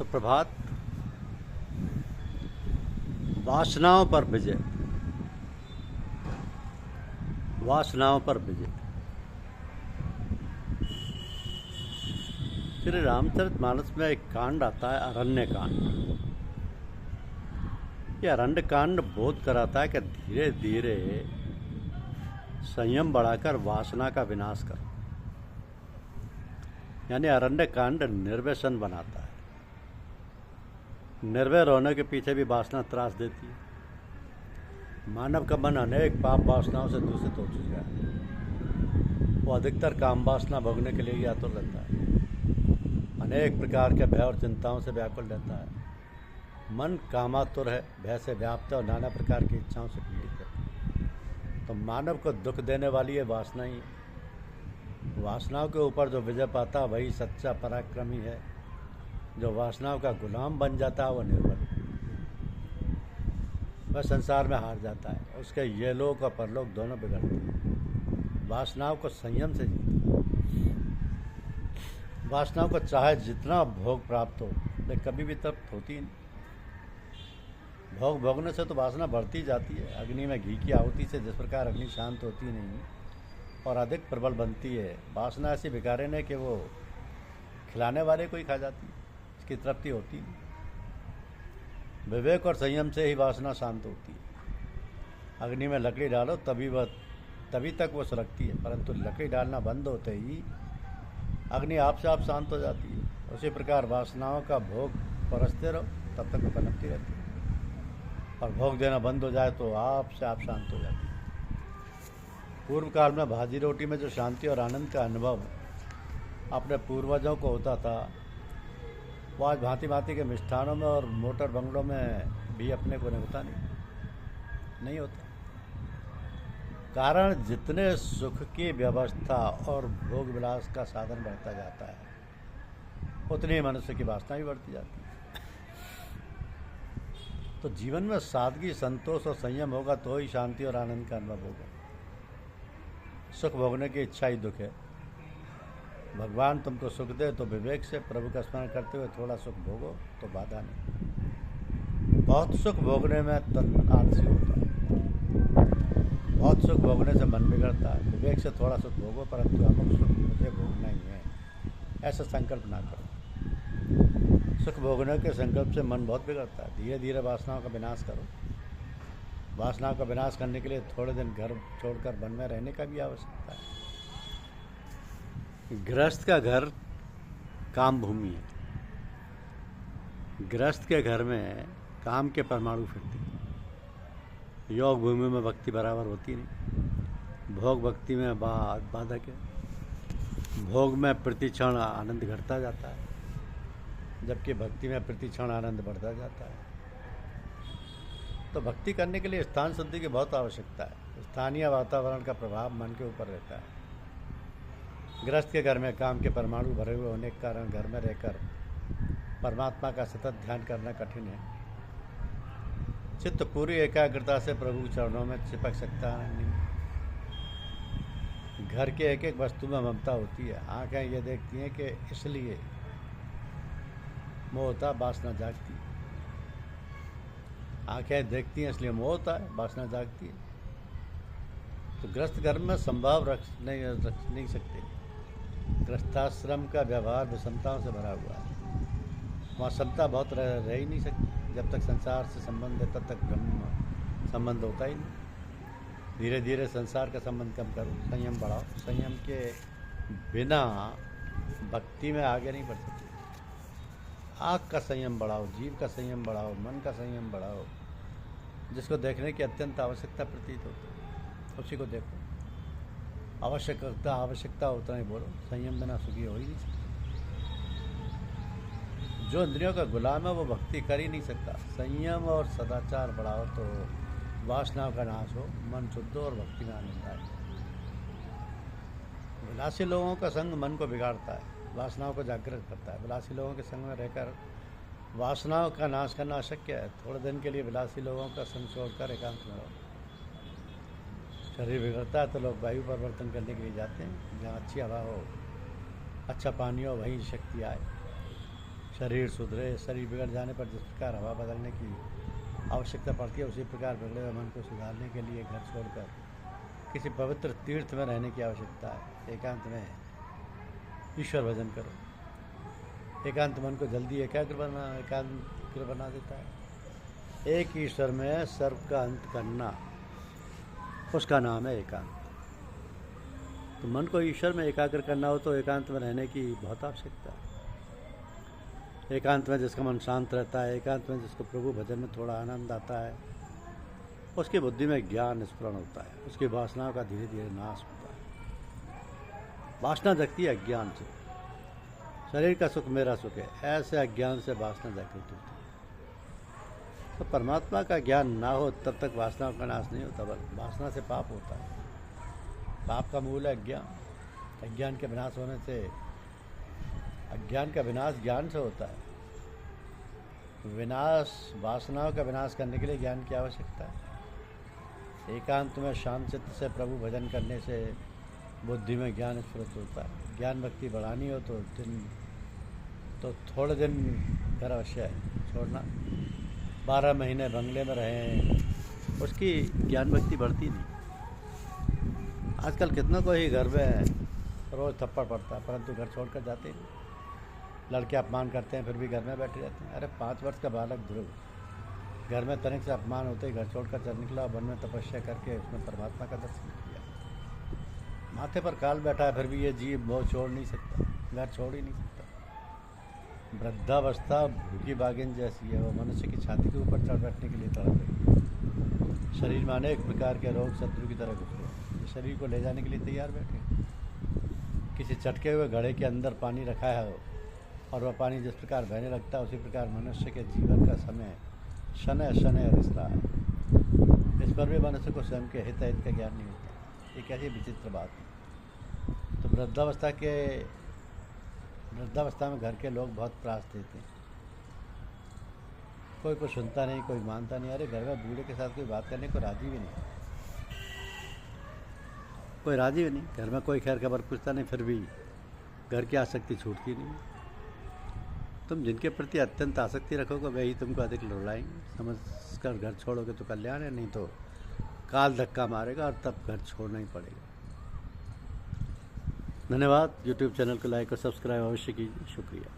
सुप्रभात। वासनाओं पर विजय। वासनाओं पर विजय। श्री रामचरितमानस में एक कांड आता है, अरण्य कांड। ये अरण्य कांड बोध कराता है कि धीरे धीरे संयम बढ़ाकर वासना का विनाश करो। यानी अरण्य कांड निर्व्यसन बनाता है। निर्भय रहने के पीछे भी वासना त्रास देती है। मानव का मन अनेक पाप वासनाओं से दूषित हो चुका है। वो अधिकतर काम वासना भोगने के लिए ही आतुर रहता है। अनेक प्रकार के भय और चिंताओं से व्याकुल रहता है। मन कामातुर है, भय से व्याप्त है और नाना प्रकार की इच्छाओं से पीड़ित है। तो मानव को दुख देने वाली ये वासना ही है। वासनाओं के ऊपर जो विजय पाता वही सच्चा पराक्रमी है। जो वासनाओं का गुलाम बन जाता है वो निर्बल, वह संसार में हार जाता है। उसके ये लोक और परलोक दोनों बिगड़ते हैं। वासनाओं को संयम से जीते। वासनाओं को चाहे जितना भोग प्राप्त हो, लेकिन कभी भी तृप्त होती नहीं। भोग भोगने से तो वासना बढ़ती जाती है। अग्नि में घी की आहुति से जिस प्रकार अग्नि शांत होती नहीं और अधिक प्रबल बनती है, वासना ऐसी विकारिण है कि वो खिलाने वाले को ही खा जाती है, इसकी तृप्ति होती नहीं। विवेक और संयम से ही वासना शांत होती है। अग्नि में लकड़ी डालो तभी तक वो सुलगती है, परंतु लकड़ी डालना बंद होते ही अग्नि आप से आप शांत हो जाती है। उसी प्रकार वासनाओं का भोग परसते रहो तब तक वो पनपती रहती है, और भोग देना बंद हो जाए तो आप से आप शांत हो जाती है। पूर्व काल में भाजी रोटी में जो शांति और आनंद का अनुभव अपने पूर्वजों को होता था, वो आज भांति भांति के मिष्ठानों में और मोटर बंगलों में भी अपने को होता नहीं होता। कारण जितने सुख की व्यवस्था और भोग विलास का साधन बढ़ता जाता है, उतनी मनुष्य की वासना भी बढ़ती जाती है। तो जीवन में सादगी, संतोष और संयम होगा तो ही शांति और आनंद का अनुभव होगा। सुख भोगने की इच्छा ही दुख है। भगवान तुमको सुख दे तो विवेक से प्रभु का स्मरण करते हुए थोड़ा सुख भोगो तो बाधा नहीं। बहुत सुख भोगने में तन आलसी होता है। बहुत सुख भोगने से मन बिगड़ता है। विवेक से थोड़ा सुख भोगो, परंतु अमुक सुख मुझे भोगना ही है, ऐसा संकल्प ना करो। सुख भोगने के संकल्प से मन बहुत बिगड़ता है। धीरे धीरे वासनाओं का विनाश करो। वासनाओं का विनाश करने के लिए थोड़े दिन घर छोड़कर वन में रहने का भी आवश्यकता है। गृहस्थ का घर काम भूमि है। गृहस्थ के घर में काम के परमाणु फिरते हैं। योग भूमि में भक्ति बराबर होती नहीं। भोग भक्ति में बाधक है। भोग में प्रतिक्षण आनंद घटता जाता है, जबकि भक्ति में प्रतिक्षण आनंद बढ़ता जाता है। तो भक्ति करने के लिए स्थान शुद्धि की बहुत आवश्यकता है। स्थानीय वातावरण का प्रभाव मन के ऊपर रहता है। गृहस्थ के घर में काम के परमाणु भरे हुए होने के कारण घर में रहकर परमात्मा का सतत ध्यान करना कठिन है। चित्त पूरी एकाग्रता से प्रभु चरणों में चिपक सकता नहीं। घर के एक एक वस्तु में ममता होती है। आंखें ये देखती हैं कि इसलिए मोह होता, वासना जागती है। आंखें देखती हैं इसलिए मोह होता है, वासना जागती है। तो गृहस्थ घर में संभाव रख नहीं सकते। गृहस्थाश्रम का व्यवहार विषमताओं से भरा हुआ है। वहाँ समता बहुत रह ही नहीं सकती। जब तक संसार से संबंध है तब तक ब्रह्म संबंध होता ही नहीं। धीरे धीरे संसार का संबंध कम करो, संयम बढ़ाओ। संयम के बिना भक्ति में आगे नहीं बढ़ सकते। आँख का संयम बढ़ाओ, जीव का संयम बढ़ाओ, मन का संयम बढ़ाओ। जिसको देखने की अत्यंत आवश्यकता प्रतीत होती है उसी को देखो। आवश्यकता उतना ही बोलो। संयम बिना सुखी हो ही नहीं सकता। जो इंद्रियों का गुलाम है वो भक्ति कर ही नहीं सकता। संयम और सदाचार बढ़ाओ तो वासनाओं का नाश हो, मन शुद्ध हो और भक्ति में आनंद आए। विलासी लोगों का संग मन को बिगाड़ता है, वासनाओं को जागृत करता है। विलासी लोगों के संग में रहकर वासनाओं का नाश करना अशक्य है। थोड़े दिन के लिए विलासी लोगों का संग छोड़कर एकांत में रहो। शरीर बिगड़ता है तो लोग वायु परिवर्तन करने के लिए जाते हैं। जहाँ अच्छी हवा हो, अच्छा पानी हो, वहीं शक्ति आए। शरीर सुधरे। शरीर बिगड़ जाने पर जिस प्रकार हवा बदलने की आवश्यकता पड़ती है, उसी प्रकार बिगड़े हुए मन को सुधारने के लिए घर छोड़कर किसी पवित्र तीर्थ में रहने की आवश्यकता है। एकांत में ईश्वर भजन करो। एकांत मन को जल्दी एकाग्र बना देता है। एक ईश्वर में सर्व का अंत करना, उसका नाम है एकांत। तो मन को ईश्वर में एकाग्र करना हो तो एकांत में रहने की बहुत आवश्यकता है। एकांत में जिसका मन शांत रहता है, एकांत में जिसको प्रभु भजन में थोड़ा आनंद आता है, उसकी बुद्धि में ज्ञान स्फुरण होता है। उसकी वासनाओं का धीरे धीरे नाश होता है। वासना जगती है अज्ञान से। शरीर का सुख मेरा सुख है, ऐसे अज्ञान से वासना जागृत होती है। तो परमात्मा का ज्ञान ना हो तब तक वासनाओं का नाश नहीं होता, बल्कि वासना से पाप होता है। पाप का मूल है अज्ञान। अज्ञान के विनाश होने से, अज्ञान का विनाश ज्ञान से होता है। विनाश, वासनाओं का विनाश करने के लिए ज्ञान की आवश्यकता है। एकांत में शांत चित्त से प्रभु भजन करने से बुद्धि में ज्ञान स्फुरित होता है। ज्ञान भक्ति बढ़ानी हो तो थोड़े दिन कर अवश्य है छोड़ना। 12 महीने बंगले में रहें, उसकी ज्ञान भक्ति बढ़ती नहीं। आजकल कितनों को ही घर में रोज़ थप्पड़ पड़ता है, परंतु घर छोड़कर जाते ही नहीं। लड़के अपमान करते हैं फिर भी घर में बैठे रहते हैं। अरे 5 वर्ष का बालक ध्रुव घर में तनिक से अपमान होते ही घर छोड़कर चल निकला, वन में तपस्या करके उसने परमात्मा का दर्शन किया। माथे पर काल बैठा है फिर भी ये जीव वो छोड़ नहीं सकता, घर छोड़ ही नहीं सकता। वृद्धावस्था भूखी बागिन जैसी है, वो मनुष्य की छाती के ऊपर चढ़ बैठने के लिए तड़प रही है। शरीर में अनेक प्रकार के रोग शत्रु की तरह घुसे, शरीर को ले जाने के लिए तैयार बैठे। किसी चटके हुए घड़े के अंदर पानी रखा है और वह पानी जिस प्रकार बहने लगता है, उसी प्रकार मनुष्य के जीवन का समय शनय शनय रिस रहा है। इस पर भी मनुष्य को स्वयं के हित का ज्ञान नहीं होता। ये कैसी विचित्र बात है। तो वृद्धावस्था में घर के लोग बहुत त्रास देते हैं। कोई को सुनता नहीं, कोई मानता नहीं। अरे घर में बूढ़े के साथ कोई बात करने को राजी भी नहीं, कोई राजी भी नहीं। घर में कोई खैर खबर पूछता नहीं, फिर भी घर की आसक्ति छूटती नहीं। तुम जिनके प्रति अत्यंत आसक्ति रखोगे वही तुमको अधिक लुढ़ाएंगे। समझ कर घर छोड़ोगे तो कल्याण है, नहीं तो काल धक्का मारेगा और तब घर छोड़ना ही पड़ेगा। धन्यवाद। यूट्यूब चैनल को लाइक और सब्सक्राइब अवश्य कीजिए। शुक्रिया।